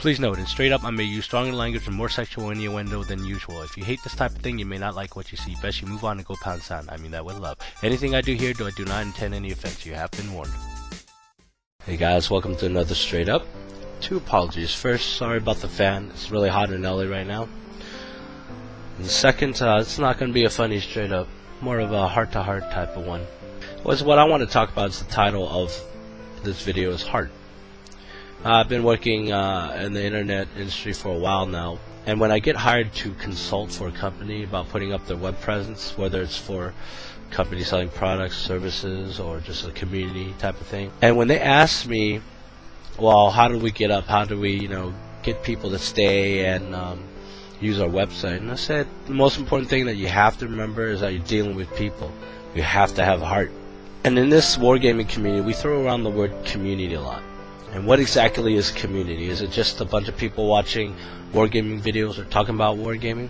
Please note, in Straight Up I may use stronger language and more sexual innuendo than usual. If you hate this type of thing, you may not like what you see. Best you move on and go pound sand. I mean that with love. Anything I do here, I do not intend any offense. You have been warned. Hey guys, welcome to another Straight Up. Two apologies. First, sorry about the fan. It's really hot in LA right now. And second, it's not going to be a funny Straight Up. More of a heart-to-heart type of one. What I want to talk about is the title of this video is Heart. I've been working in the internet industry for a while now, and when I get hired to consult for a company about putting up their web presence, whether it's for a company selling products, services, or just a community type of thing, and when they ask me, well, how do we get up, how do we, get people to stay and use our website, and I said the most important thing that you have to remember is that you're dealing with people. You have to have a heart. And in this wargaming community, we throw around the word community a lot. And what exactly is community? Is it just a bunch of people watching wargaming videos or talking about wargaming?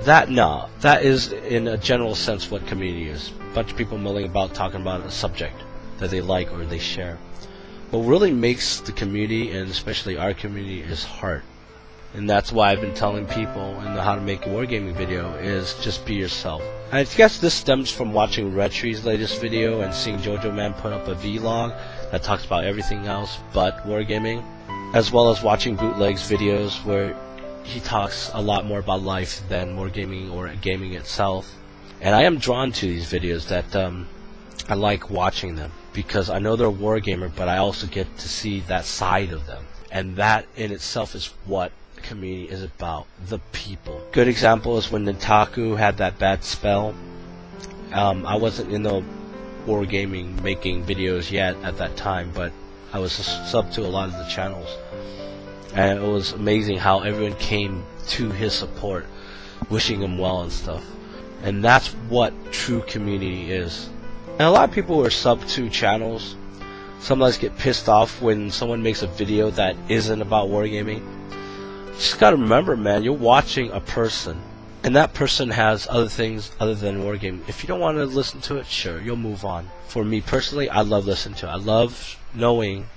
No. That is, in a general sense, what community is. A bunch of people milling about talking about a subject that they like or they share. What really makes the community, and especially our community, is heart. And that's why I've been telling people in the How to Make a Wargaming video is just be yourself. And I guess this stems from watching Retree's latest video and seeing Jojo Man put up a vlog that talks about everything else but wargaming, as well as watching Bootleg's videos where he talks a lot more about life than wargaming or gaming itself. And I am drawn to these videos that I like watching them because I know they're a wargamer, but I also get to see that side of them. And that in itself is what community is about, the people. Good example is when Nintendo had that bad spell. I wasn't in the wargaming making videos yet at that time, but I was sub to a lot of the channels, and it was amazing how everyone came to his support, wishing him well and stuff. And that's what true community is. And a lot of people who are sub to channels sometimes get pissed off when someone makes a video that isn't about wargaming. Just gotta remember, man, you're watching a person, and that person has other things other than wargaming. If you don't want to listen to it, sure, you'll move on. For me personally, I love listening to it. I love knowing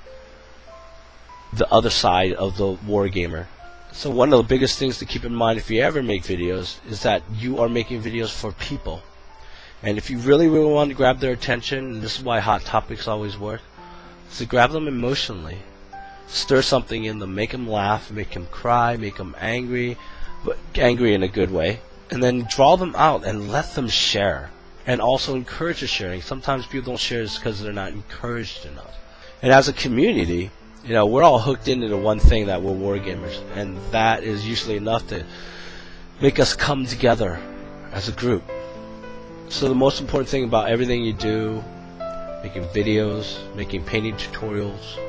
the other side of the wargamer. So one of the biggest things to keep in mind if you ever make videos is that you are making videos for people. And if you really, really want to grab their attention, and this is why Hot Topics always work, is to grab them emotionally. Stir something in them, make them laugh, make them cry, make them angry, but angry in a good way, and then draw them out and let them share, and also encourage the sharing. Sometimes people don't share just because they're not encouraged enough. And as a community, we're all hooked into the one thing, that we're wargamers, and that is usually enough to make us come together as a group. So the most important thing about everything you do, making videos, making painting tutorials,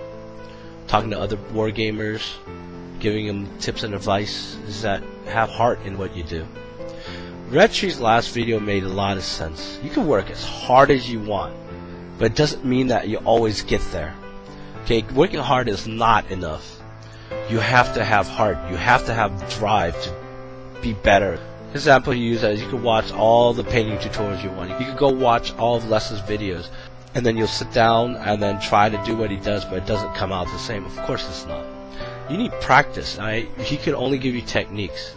talking to other wargamers, giving them tips and advice, is that have heart in what you do. Retree's last video made a lot of sense. You can work as hard as you want, but it doesn't mean that you always get there. Okay, working hard is not enough. You have to have heart. You have to have drive to be better. Example you use is you can watch all the painting tutorials you want. You can go watch all of Les's videos, and then you'll sit down and then try to do what he does, but it doesn't come out the same. Of course it's not. You need practice. He can only give you techniques.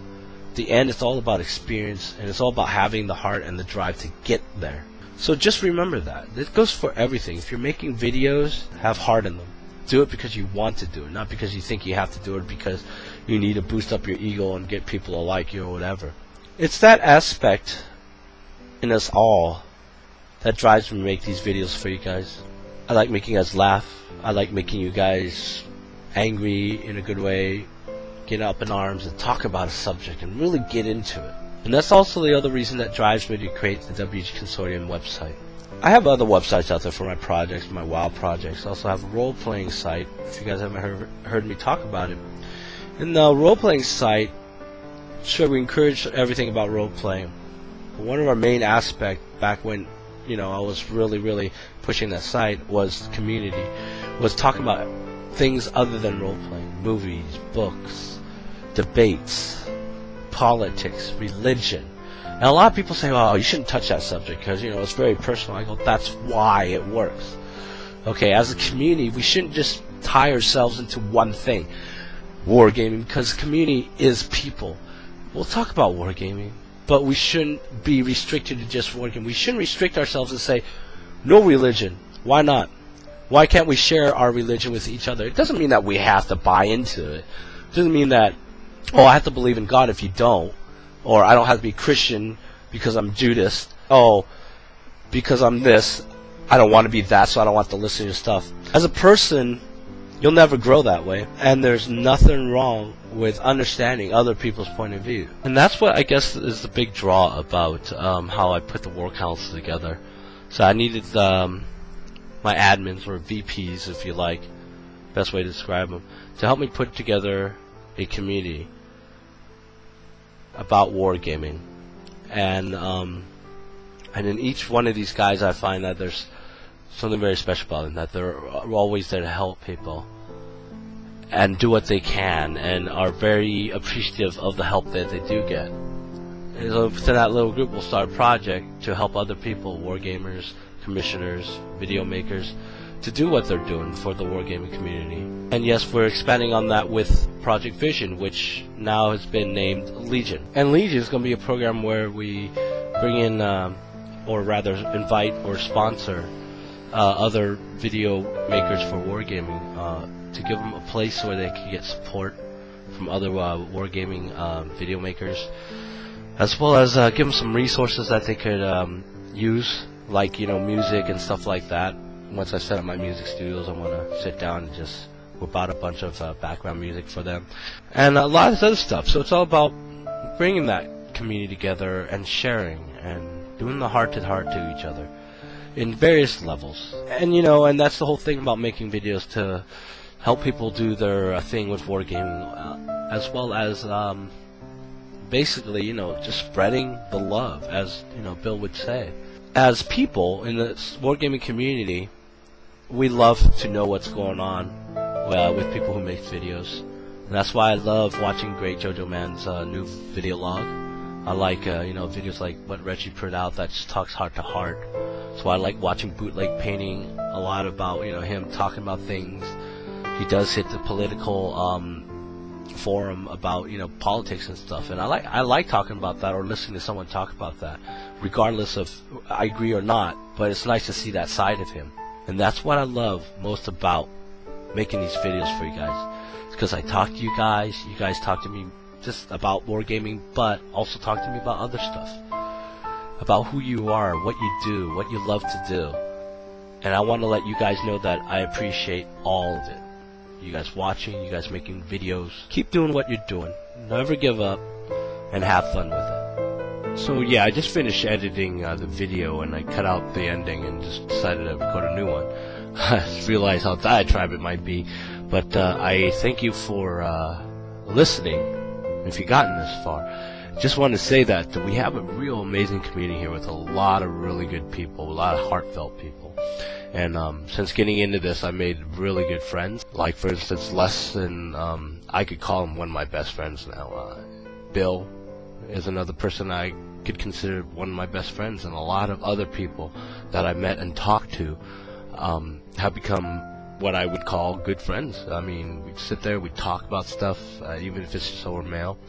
At the end, it's all about experience, and it's all about having the heart and the drive to get there. So just remember that. It goes for everything. If you're making videos, have heart in them. Do it because you want to do it, not because you think you have to do it because you need to boost up your ego and get people to like you or whatever. It's that aspect in us all that drives me to make these videos for you guys. I like making us laugh. I like making you guys angry in a good way, get up in arms and talk about a subject and really get into it. And that's also the other reason that drives me to create the WG Consortium website. I have other websites out there for my projects, my WoW projects. I also have a role-playing site, if you guys haven't heard me talk about it. In the role-playing site, sure, we encourage everything about role-playing. But one of our main aspects back when I was really pushing that site was community, was talking about things other than role-playing, movies, books, debates, politics, religion. And a lot of people say, oh, you shouldn't touch that subject because, it's very personal. I go, that's why it works. Okay, as a community, we shouldn't just tie ourselves into one thing. wargaming, because community is people. We'll talk about wargaming, but we shouldn't be restricted to just wargaming. We shouldn't restrict ourselves and say, no religion. Why not? Why can't we share our religion with each other? It doesn't mean that we have to buy into it. It doesn't mean that, oh, I have to believe in God if you don't. Or I don't have to be Christian because I'm Judas. Oh, because I'm this, I don't want to be that, so I don't want to listen to your stuff. As a person, you'll never grow that way. And there's nothing wrong with understanding other people's point of view. And that's what I guess is the big draw about how I put the War Council together. So I needed my admins, or VPs if you like, best way to describe them, to help me put together a community about wargaming. And in each one of these guys I find that there's something very special about them, that they're always there to help people and do what they can, and are very appreciative of the help that they do get. And so within that little group we'll start a project to help other people, wargamers, commissioners, video makers, to do what they're doing for the wargaming community. And yes, we're expanding on that with Project Vision, which now has been named Legion. And Legion is going to be a program where we bring in, or rather invite or sponsor other video makers for wargaming, to give them a place where they can get support from other wargaming video makers, as well as give them some resources that they could use, like, you know, music and stuff like that. Once I set up my music studios, I want to sit down and just whip out a bunch of background music for them, and a lot of other stuff. So it's all about bringing that community together and sharing and doing the heart-to-heart to each other in various levels. And you know, and that's the whole thing about making videos, to help people do their thing with wargaming, as well as basically, you know, just spreading the love, as you know Bill would say. As people in the wargaming community, we love to know what's going on with people who make videos, and that's why I love watching Great Jojo Man's new video log. I like you know, videos like what Reggie put out that just talks heart to heart. So I like watching Bootleg Painting a lot, about, you know, him talking about things. He does hit the political forum about, you know, politics and stuff, and I like talking about that, or listening to someone talk about that, regardless of I agree or not. But it's nice to see that side of him, and that's what I love most about making these videos for you guys. It's because I talk to you guys talk to me just about wargaming, but also talk to me about other stuff, about who you are, what you do, what you love to do. And I want to let you guys know that I appreciate all of it. You guys watching, you guys making videos, keep doing what you're doing. Never give up, and have fun with it. So yeah, I just finished editing the video, and I cut out the ending and just decided to record a new one. I just realized how diatribe it might be, but I thank you for listening, if you've gotten this far. Just want to say that we have a real amazing community here with a lot of really good people, a lot of heartfelt people. And since getting into this, I made really good friends. Like, for instance, Les, and I could call him one of my best friends now. Bill is another person I could consider one of my best friends, and a lot of other people that I met and talked to have become what I would call good friends. I mean, we'd sit there, we'd talk about stuff, even if it's just over mail,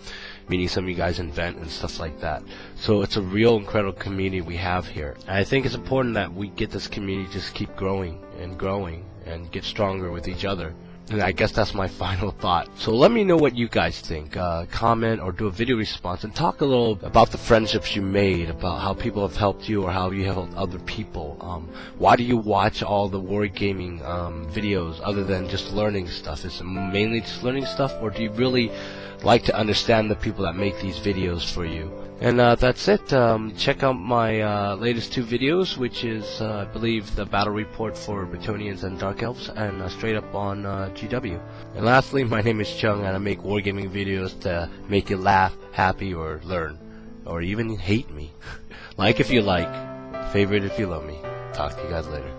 meeting some of you guys in Vent and stuff like that. So it's a real incredible community we have here. And I think it's important that we get this community just keep growing and get stronger with each other. And I guess that's my final thought. So let me know what you guys think. Comment or do a video response and talk a little about the friendships you made, about how people have helped you or how you have helped other people. Why do you watch all the wargaming videos other than just learning stuff? Is it mainly just learning stuff, or do you really like to understand the people that make these videos for you? And that's it. Check out my latest 2 videos, which is, I believe, the battle report for Bretonnians and Dark Elves, and Straight Up on GW. And lastly, my name is Chung, and I make wargaming videos to make you laugh, happy, or learn, or even hate me. Like if you like, favorite if you love me. Talk to you guys later.